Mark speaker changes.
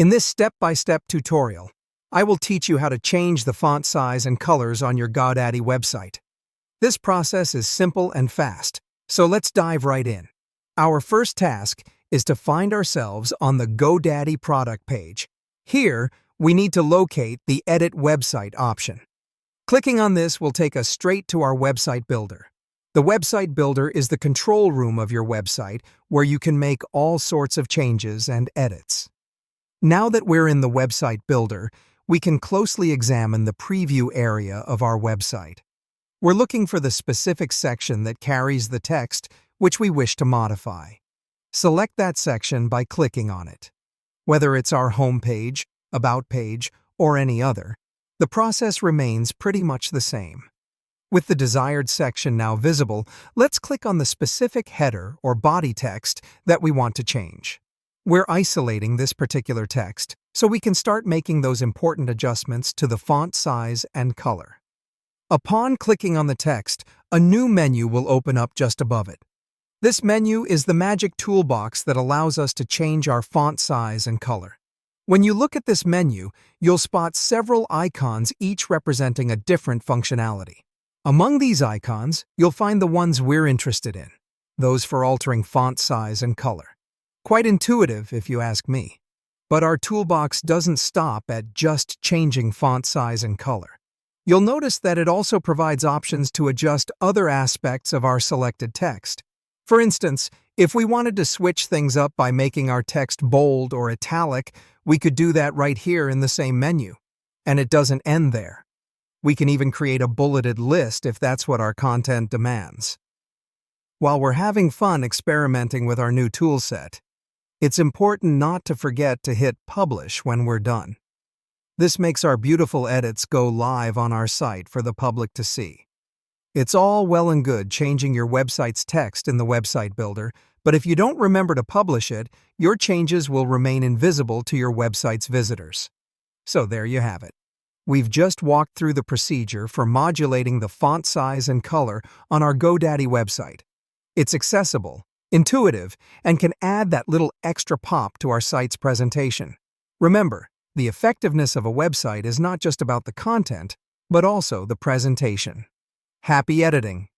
Speaker 1: In this step-by-step tutorial, I will teach you how to change the font size and colors on your GoDaddy website. This process is simple and fast, so let's dive right in. Our first task is to find ourselves on the GoDaddy product page. Here, we need to locate the Edit Website option. Clicking on this will take us straight to our website builder. The website builder is the control room of your website where you can make all sorts of changes and edits. Now that we're in the website builder, we can closely examine the preview area of our website. We're looking for the specific section that carries the text which we wish to modify. Select that section by clicking on it. Whether it's our home page, about page, or any other, the process remains pretty much the same. With the desired section now visible, let's click on the specific header or body text that we want to change. We're isolating this particular text, so we can start making those important adjustments to the font size and color. Upon clicking on the text, a new menu will open up just above it. This menu is the magic toolbox that allows us to change our font size and color. When you look at this menu, you'll spot several icons, each representing a different functionality. Among these icons, you'll find the ones we're interested in, those for altering font size and color. Quite intuitive, if you ask me. But our toolbox doesn't stop at just changing font size and color. You'll notice that it also provides options to adjust other aspects of our selected text. For instance, if we wanted to switch things up by making our text bold or italic, we could do that right here in the same menu. And it doesn't end there. We can even create a bulleted list if that's what our content demands. While we're having fun experimenting with our new toolset, it's important not to forget to hit Publish when we're done. This makes our beautiful edits go live on our site for the public to see. It's all well and good changing your website's text in the website builder, but if you don't remember to publish it, your changes will remain invisible to your website's visitors. So there you have it. We've just walked through the procedure for modulating the font size and color on our GoDaddy website. It's accessible, intuitive, and can add that little extra pop to our site's presentation. Remember, the effectiveness of a website is not just about the content, but also the presentation. Happy editing!